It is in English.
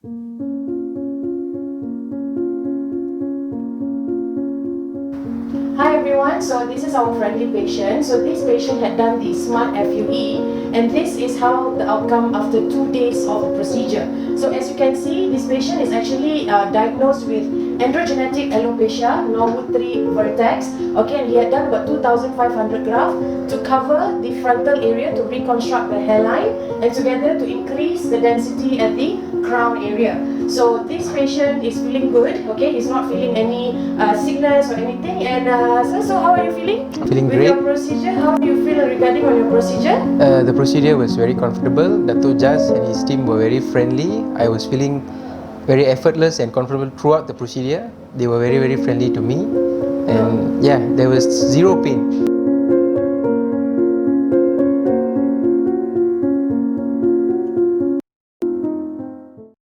Hi everyone, so this is our friendly patient. So this patient had done the SMART FUE, and this is how the outcome after 2 days of the procedure. So as you can see, this patient is actually diagnosed with androgenetic alopecia, Norwood 3 vertex. Okay, and he had done about 2,500 grafts to cover the frontal area to reconstruct the hairline and together to increase the density at the crown area. So this patient is feeling good. Okay, he's not feeling any sickness or anything. And so how are you feeling? Feeling with great. your procedure? How do you feel regarding on your procedure? The procedure was very comfortable. Dr. Jas and his team were very friendly. I was feeling very effortless and comfortable throughout the procedure. They were very friendly to me, and yeah, there was zero pain.